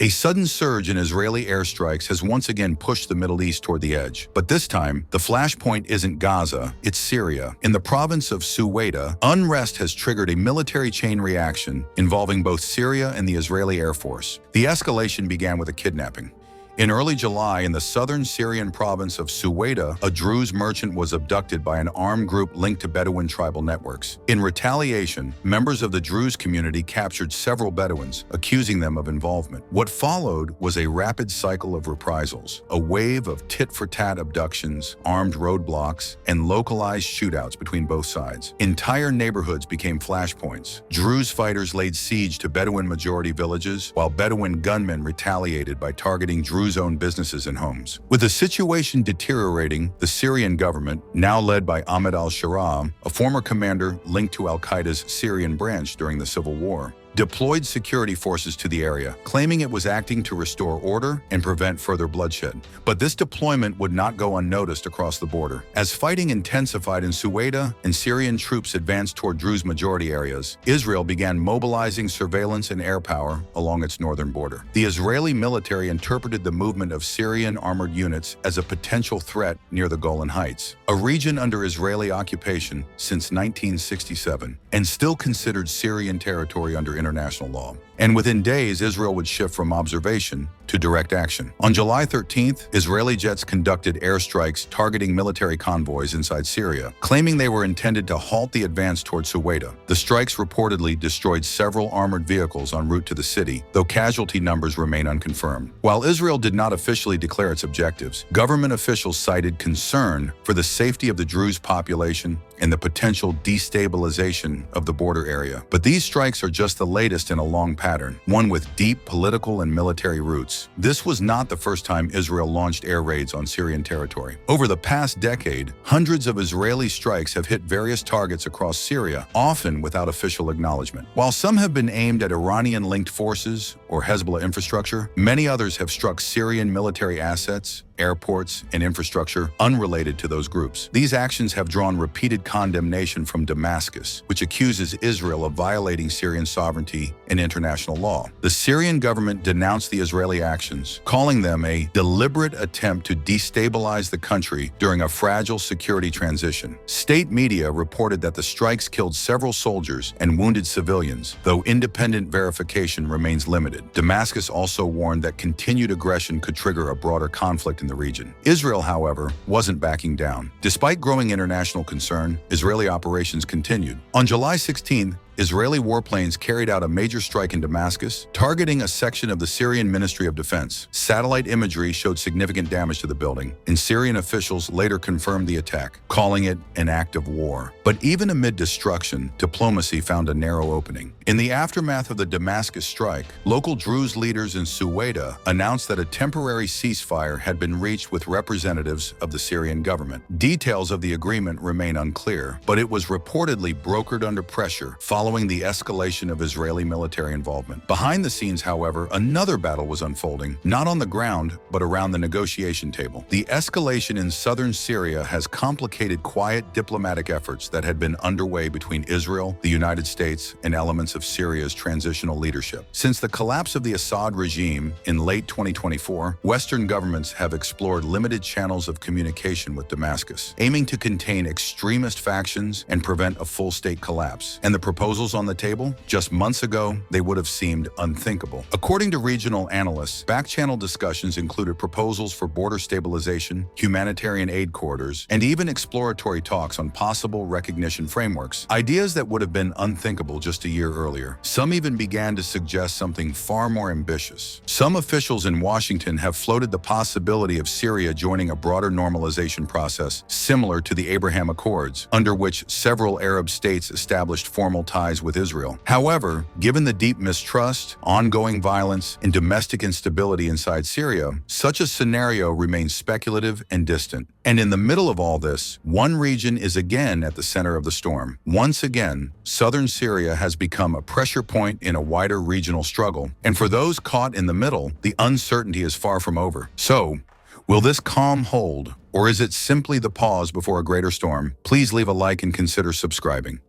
A sudden surge in Israeli airstrikes has once again pushed the Middle East toward the edge. But this time, the flashpoint isn't Gaza, it's Syria. In the province of Suweida, unrest has triggered a military chain reaction involving both Syria and the Israeli Air Force. The escalation began with a kidnapping. In early July, in the southern Syrian province of Suweida, a Druze merchant was abducted by an armed group linked to Bedouin tribal networks. In retaliation, members of the Druze community captured several Bedouins, accusing them of involvement. What followed was a rapid cycle of reprisals, a wave of tit-for-tat abductions, armed roadblocks, and localized shootouts between both sides. Entire neighborhoods became flashpoints. Druze fighters laid siege to Bedouin-majority villages, while Bedouin gunmen retaliated by targeting Druze-owned businesses and homes. With the situation deteriorating, the Syrian government, now led by Ahmed al-Sharaa, a former commander linked to al-Qaeda's Syrian branch during the civil war, deployed security forces to the area, claiming it was acting to restore order and prevent further bloodshed. But this deployment would not go unnoticed across the border. As fighting intensified in Suweida and Syrian troops advanced toward Druze-majority areas, Israel began mobilizing surveillance and air power along its northern border. The Israeli military interpreted the movement of Syrian armored units as a potential threat near the Golan Heights, a region under Israeli occupation since 1967, and still considered Syrian territory under international law. And within days, Israel would shift from observation to direct action. On July 13th, Israeli jets conducted airstrikes targeting military convoys inside Syria, claiming they were intended to halt the advance toward Suweida. The strikes reportedly destroyed several armored vehicles en route to the city, though casualty numbers remain unconfirmed. While Israel did not officially declare its objectives, government officials cited concern for the safety of the Druze population and the potential destabilization of the border area. But these strikes are just the latest in a long pattern, one with deep political and military roots. This was not the first time Israel launched air raids on Syrian territory. Over the past decade, hundreds of Israeli strikes have hit various targets across Syria, often without official acknowledgement. While some have been aimed at Iranian-linked forces or Hezbollah infrastructure, many others have struck Syrian military assets, airports, and infrastructure unrelated to those groups. These actions have drawn repeated condemnation from Damascus, which accuses Israel of violating Syrian sovereignty and international law. The Syrian government denounced the Israeli actions, calling them a deliberate attempt to destabilize the country during a fragile security transition. State media reported that the strikes killed several soldiers and wounded civilians, though independent verification remains limited. Damascus also warned that continued aggression could trigger a broader conflict in the region. Israel, however, wasn't backing down. Despite growing international concern, Israeli operations continued. On July 16th, Israeli warplanes carried out a major strike in Damascus, targeting a section of the Syrian Ministry of Defense. Satellite imagery showed significant damage to the building, and Syrian officials later confirmed the attack, calling it an act of war. But even amid destruction, diplomacy found a narrow opening. In the aftermath of the Damascus strike, local Druze leaders in Suweida announced that a temporary ceasefire had been reached with representatives of the Syrian government. Details of the agreement remain unclear, but it was reportedly brokered under pressure following the escalation of Israeli military involvement. Behind the scenes, however, another battle was unfolding, not on the ground, but around the negotiation table. The escalation in southern Syria has complicated quiet diplomatic efforts that had been underway between Israel, the United States, and elements of Syria's transitional leadership. Since the collapse of the Assad regime in late 2024, Western governments have explored limited channels of communication with Damascus, aiming to contain extremist factions and prevent a full-state collapse. And the proposals on the table? Just months ago, they would have seemed unthinkable. According to regional analysts, back-channel discussions included proposals for border stabilization, humanitarian aid corridors, and even exploratory talks on possible recognition frameworks, ideas that would have been unthinkable just a year earlier. Some even began to suggest something far more ambitious. Some officials in Washington have floated the possibility of Syria joining a broader normalization process similar to the Abraham Accords, under which several Arab states established formal ties with Israel. However, given the deep mistrust, ongoing violence, and domestic instability inside Syria, such a scenario remains speculative and distant. And in the middle of all this, one region is again at the center of the storm. Once again, southern Syria has become a pressure point in a wider regional struggle. And for those caught in the middle, the uncertainty is far from over. So, will this calm hold, or is it simply the pause before a greater storm? Please leave a like and consider subscribing.